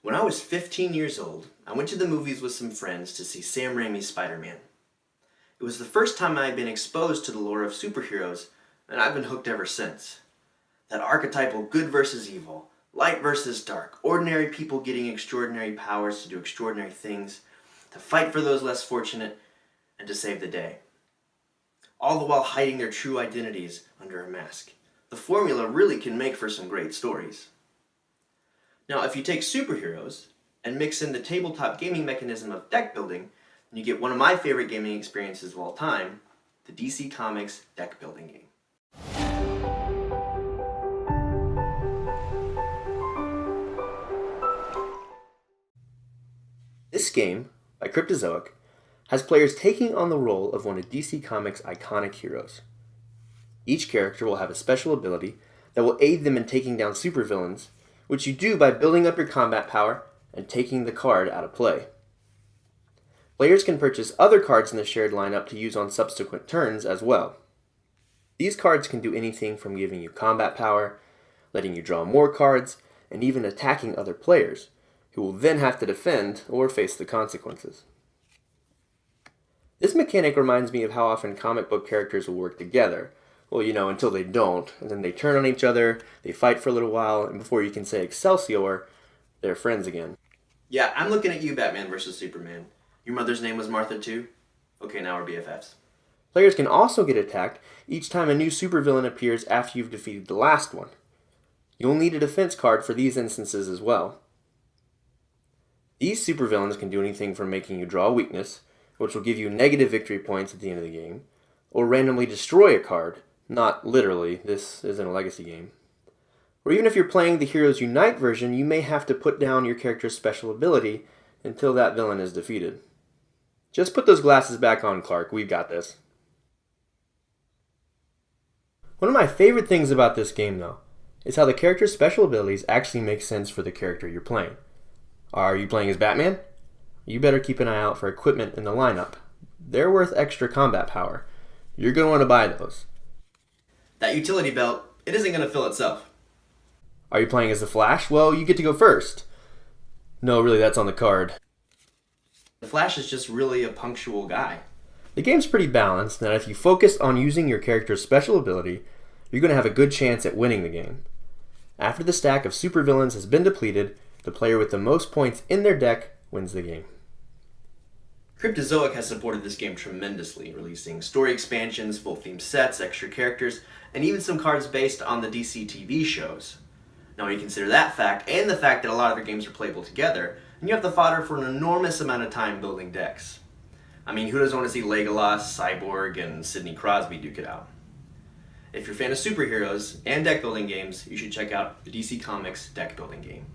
When I was 15 years old, I went to the movies with some friends to see Sam Raimi's Spider-Man. It was the first time I had been exposed to the lore of superheroes, and I've been hooked ever since. That archetypal good versus evil, light versus dark, ordinary people getting extraordinary powers to do extraordinary things, to fight for those less fortunate, and to save the day. All the while hiding their true identities under a mask. The formula really can make for some great stories. Now, if you take superheroes and mix in the tabletop gaming mechanism of deck building, then you get one of my favorite gaming experiences of all time, the DC Comics deck building game. This game, by Cryptozoic, has players taking on the role of one of DC Comics' iconic heroes. Each character will have a special ability that will aid them in taking down supervillains, which you do by building up your combat power and taking the card out of play. Players can purchase other cards in the shared lineup to use on subsequent turns as well. These cards can do anything from giving you combat power, letting you draw more cards, and even attacking other players, who will then have to defend or face the consequences. This mechanic reminds me of how often comic book characters will work together. Well, until they don't, and then they turn on each other, they fight for a little while, and before you can say Excelsior, they're friends again. Yeah, I'm looking at you, Batman vs. Superman. Your mother's name was Martha too? Okay, now we're BFFs. Players can also get attacked each time a new supervillain appears after you've defeated the last one. You'll need a defense card for these instances as well. These supervillains can do anything from making you draw a weakness, which will give you negative victory points at the end of the game, or randomly destroy a card. Not literally, this isn't a legacy game. Or even if you're playing the Heroes Unite version, you may have to put down your character's special ability until that villain is defeated. Just put those glasses back on, Clark. We've got this. One of my favorite things about this game, though, is how the character's special abilities actually make sense for the character you're playing. Are you playing as Batman? You better keep an eye out for equipment in the lineup. They're worth extra combat power. You're going to want to buy those. That utility belt, it isn't going to fill itself. Are you playing as the Flash? Well, you get to go first. No, really, that's on the card. The Flash is just really a punctual guy. The game's pretty balanced, and if you focus on using your character's special ability, you're going to have a good chance at winning the game. After the stack of supervillains has been depleted, the player with the most points in their deck wins the game. Cryptozoic has supported this game tremendously, releasing story expansions, full-theme sets, extra characters, and even some cards based on the DC TV shows. Now when you consider that fact, and the fact that a lot of their games are playable together, and you have the fodder for an enormous amount of time building decks. I mean, who doesn't want to see Legolas, Cyborg, and Sidney Crosby duke it out? If you're a fan of superheroes and deck building games, you should check out the DC Comics deck building game.